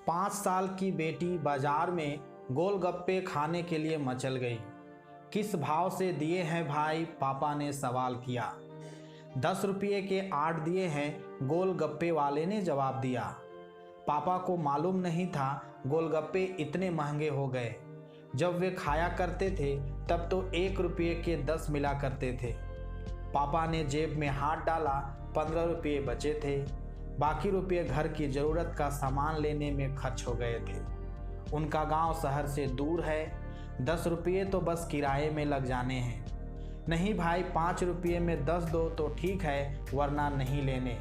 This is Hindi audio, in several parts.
5 साल की बेटी बाजार में गोलगप्पे खाने के लिए मचल गई। किस भाव से दिए हैं भाई, पापा ने सवाल किया। 10 रुपये के 8 दिए हैं, गोलगप्पे वाले ने जवाब दिया। पापा को मालूम नहीं था गोलगप्पे इतने महंगे हो गए। जब वे खाया करते थे तब तो 1 रुपये के 10 मिला करते थे। पापा ने जेब में हाथ डाला, 15 रुपये बचे थे। बाकी रुपये घर की ज़रूरत का सामान लेने में खर्च हो गए थे। उनका गांव शहर से दूर है, 10 रुपये तो बस किराए में लग जाने हैं। नहीं भाई, 5 रुपये में 10 दो तो ठीक है, वरना नहीं लेने।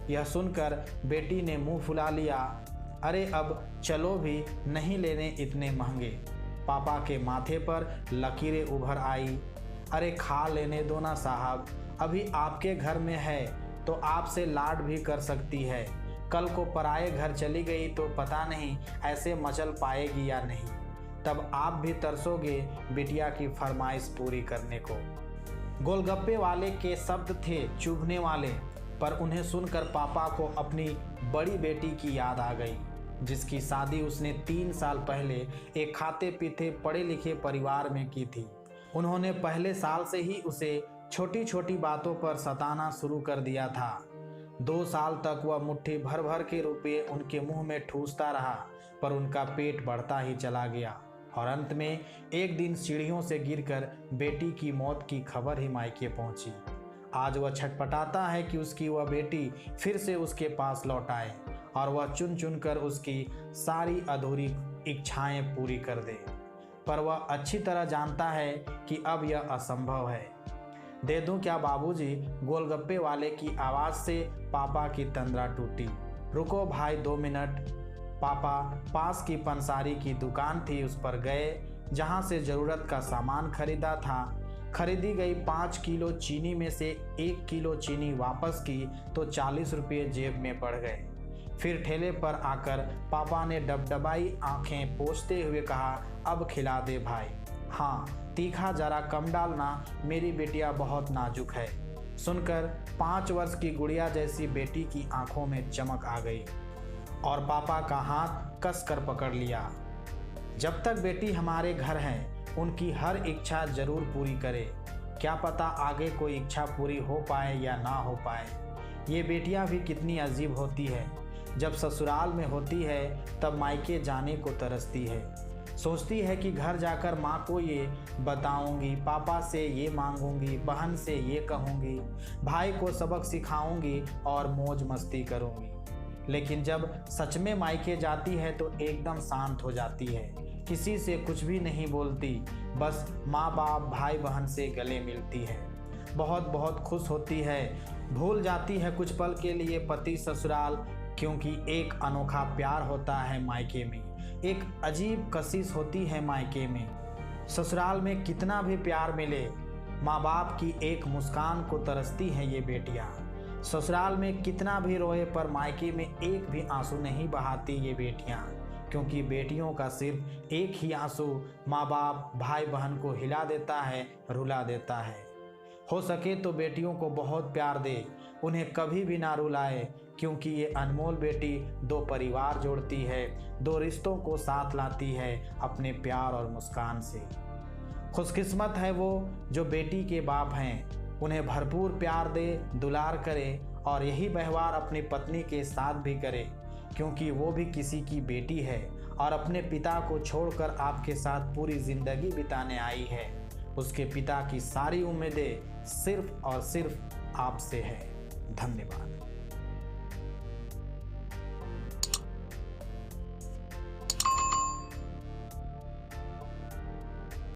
यह सुनकर बेटी ने मुंह फुला लिया। अरे अब चलो भी, नहीं लेने इतने महंगे। पापा के माथे पर लकीरें उभर आई। अरे खा लेने दो ना साहब, अभी आपके घर में है तो आपसे लाड भी कर सकती है। कल को पराए घर चली गई तो पता नहीं ऐसे मचल पाएगी या नहीं। तब आप भी तरसोगे बिटिया की फरमाइश पूरी करने को। गोलगप्पे वाले के शब्द थे चुभने वाले, पर उन्हें सुनकर पापा को अपनी बड़ी बेटी की याद आ गई, जिसकी शादी उसने 3 साल पहले एक खाते पीते पढ़े लिखे परिवार में की थी। उन्होंने पहले साल से ही उसे छोटी छोटी बातों पर सताना शुरू कर दिया था। 2 साल तक वह मुट्ठी भर भर के रुपये उनके मुंह में ठूसता रहा, पर उनका पेट बढ़ता ही चला गया और अंत में एक दिन सीढ़ियों से गिरकर बेटी की मौत की खबर ही मायके पहुंची। आज वह छटपटाता है कि उसकी वह बेटी फिर से उसके पास लौट आए और वह चुन चुन कर उसकी सारी अधूरी इच्छाएं पूरी कर दे, पर वह अच्छी तरह जानता है कि अब यह असंभव है। दे दूं क्या बाबूजी, गोलगप्पे वाले की आवाज़ से पापा की तंद्रा टूटी। रुको भाई 2 मिनट। पापा पास की पंसारी की दुकान थी, उस पर गए, जहां से ज़रूरत का सामान खरीदा था। खरीदी गई 5 किलो चीनी में से 1 किलो चीनी वापस की तो 40 रुपये जेब में पड़ गए। फिर ठेले पर आकर पापा ने डबडबाई आंखें पोंछते हुए कहा, अब खिला दे भाई। हाँ, तीखा जरा कम डालना, मेरी बेटिया बहुत नाजुक है। सुनकर 5 वर्ष की गुड़िया जैसी बेटी की आंखों में चमक आ गई और पापा का हाथ कस कर पकड़ लिया। जब तक बेटी हमारे घर है, उनकी हर इच्छा जरूर पूरी करे। क्या पता आगे कोई इच्छा पूरी हो पाए या ना हो पाए। ये बेटियां भी कितनी अजीब होती है। जब ससुराल में होती है तब मायके जाने को तरसती है। सोचती है कि घर जाकर माँ को ये बताऊंगी, पापा से ये मांगूंगी, बहन से ये कहूंगी, भाई को सबक सिखाऊंगी और मौज मस्ती करूंगी। लेकिन जब सच में मायके जाती है तो एकदम शांत हो जाती है। किसी से कुछ भी नहीं बोलती, बस माँ बाप भाई बहन से गले मिलती है। बहुत बहुत खुश होती है। भूल जाती है कुछ पल के लिए पति ससुराल, क्योंकि एक अनोखा प्यार होता है मायके में। एक अजीब कशिश होती है मायके में। ससुराल में कितना भी प्यार मिले, माँ बाप की एक मुस्कान को तरसती हैं ये बेटियाँ। ससुराल में कितना भी रोए, पर मायके में एक भी आंसू नहीं बहाती ये बेटियाँ, क्योंकि बेटियों का सिर्फ एक ही आंसू माँ बाप भाई बहन को हिला देता है, रुला देता है। हो सके तो बेटियों को बहुत प्यार दे, उन्हें कभी भी ना रुलाए, क्योंकि ये अनमोल बेटी 2 परिवार जोड़ती है, 2 रिश्तों को साथ लाती है अपने प्यार और मुस्कान से। खुशकिस्मत है वो जो बेटी के बाप हैं। उन्हें भरपूर प्यार दे, दुलार करे और यही व्यवहार अपनी पत्नी के साथ भी करे, क्योंकि वो भी किसी की बेटी है और अपने पिता को छोड़कर आपके साथ पूरी ज़िंदगी बिताने आई है। उसके पिता की सारी उम्मीदें सिर्फ और सिर्फ आपसे है। धन्यवाद।